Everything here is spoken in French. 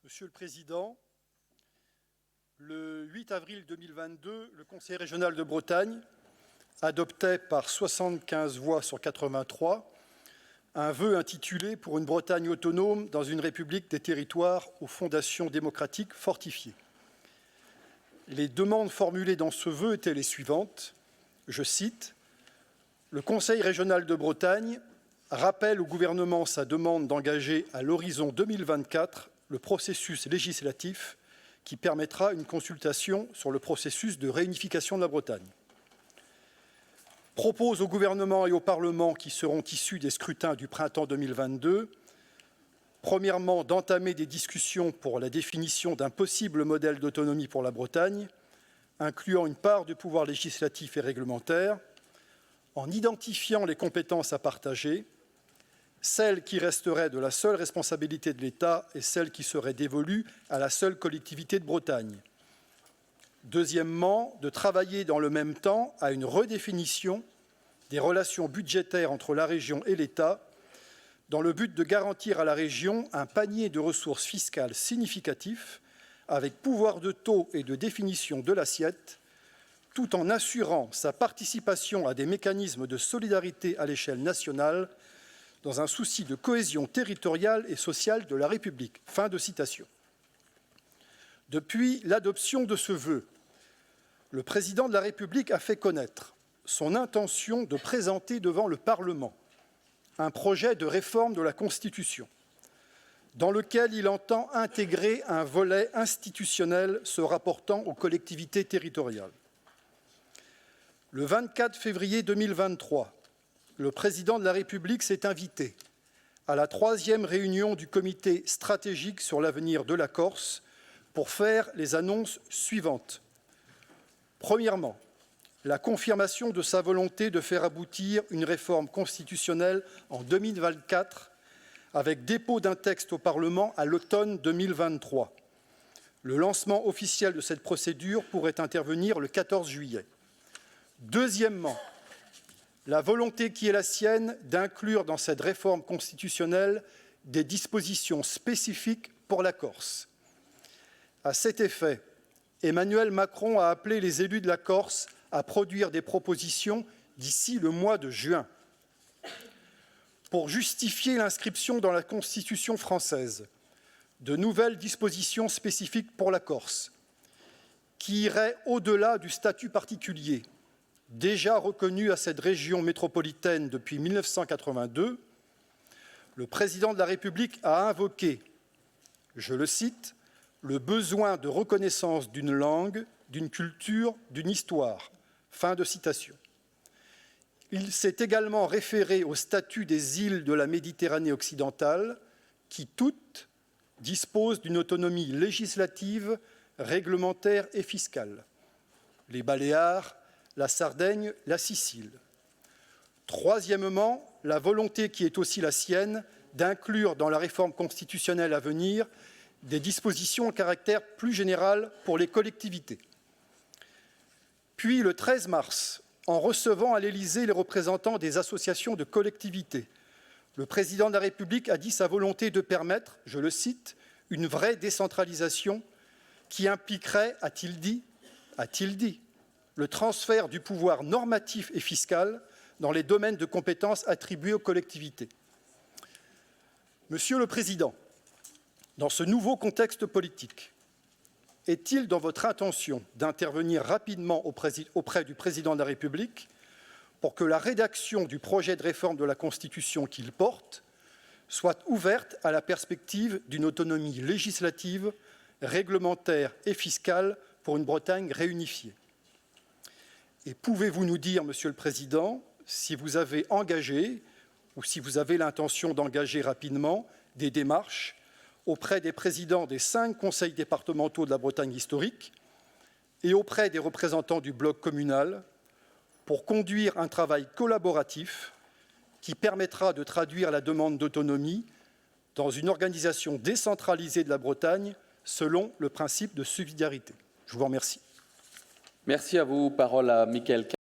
Monsieur le Président, le 8 avril 2022, le Conseil régional de Bretagne adoptait par 75 voix sur 83 un vœu intitulé « Pour une Bretagne autonome dans une République des territoires aux fondations démocratiques fortifiées ». Les demandes formulées dans ce vœu étaient les suivantes. Je cite « Le Conseil régional de Bretagne rappelle au gouvernement sa demande d'engager à l'horizon 2024 le processus législatif qui permettra une consultation sur le processus de réunification de la Bretagne. Propose au gouvernement et au Parlement qui seront issus des scrutins du printemps 2022, premièrement, d'entamer des discussions pour la définition d'un possible modèle d'autonomie pour la Bretagne, incluant une part du pouvoir législatif et réglementaire, en identifiant les compétences à partager, celles qui resteraient de la seule responsabilité de l'État et celles qui seraient dévolues à la seule collectivité de Bretagne. Deuxièmement, de travailler dans le même temps à une redéfinition des relations budgétaires entre la région et l'État, dans le but de garantir à la région un panier de ressources fiscales significatif, avec pouvoir de taux et de définition de l'assiette, tout en assurant sa participation à des mécanismes de solidarité à l'échelle nationale, dans un souci de cohésion territoriale et sociale de la République. » Fin de citation. Depuis l'adoption de ce vœu, le Président de la République a fait connaître son intention de présenter devant le Parlement un projet de réforme de la Constitution, dans lequel il entend intégrer un volet institutionnel se rapportant aux collectivités territoriales. Le 24 février 2023, le Président de la République s'est invité à la 3e réunion du comité stratégique sur l'avenir de la Corse pour faire les annonces suivantes. Premièrement, la confirmation de sa volonté de faire aboutir une réforme constitutionnelle en 2024 avec dépôt d'un texte au Parlement à l'automne 2023. Le lancement officiel de cette procédure pourrait intervenir le 14 juillet. Deuxièmement, la volonté qui est la sienne d'inclure dans cette réforme constitutionnelle des dispositions spécifiques pour la Corse. À cet effet, Emmanuel Macron a appelé les élus de la Corse à produire des propositions d'ici le mois de juin. Pour justifier l'inscription dans la Constitution française de nouvelles dispositions spécifiques pour la Corse, qui iraient au-delà du statut particulier, déjà reconnu à cette région métropolitaine depuis 1982, le Président de la République a invoqué, je le cite, « le besoin de reconnaissance d'une langue, d'une culture, d'une histoire ». Fin de citation. Il s'est également référé au statut des îles de la Méditerranée occidentale, qui toutes disposent d'une autonomie législative, réglementaire et fiscale. Les Baléares, la Sardaigne, la Sicile. Troisièmement, la volonté qui est aussi la sienne d'inclure dans la réforme constitutionnelle à venir des dispositions à caractère plus général pour les collectivités. Puis, le 13 mars, en recevant à l'Élysée les représentants des associations de collectivités, le Président de la République a dit sa volonté de permettre, je le cite, « une vraie décentralisation qui impliquerait, a-t-il dit, le transfert du pouvoir normatif et fiscal dans les domaines de compétences attribués aux collectivités. » Monsieur le Président, dans ce nouveau contexte politique, est-il dans votre intention d'intervenir rapidement auprès du Président de la République pour que la rédaction du projet de réforme de la Constitution qu'il porte soit ouverte à la perspective d'une autonomie législative, réglementaire et fiscale pour une Bretagne réunifiée? Et pouvez-vous nous dire, Monsieur le Président, si vous avez engagé ou si vous avez l'intention d'engager rapidement des démarches auprès des présidents des 5 conseils départementaux de la Bretagne historique et auprès des représentants du bloc communal pour conduire un travail collaboratif qui permettra de traduire la demande d'autonomie dans une organisation décentralisée de la Bretagne selon le principe de subsidiarité. Je vous remercie. Merci à vous. Parole à Mickaël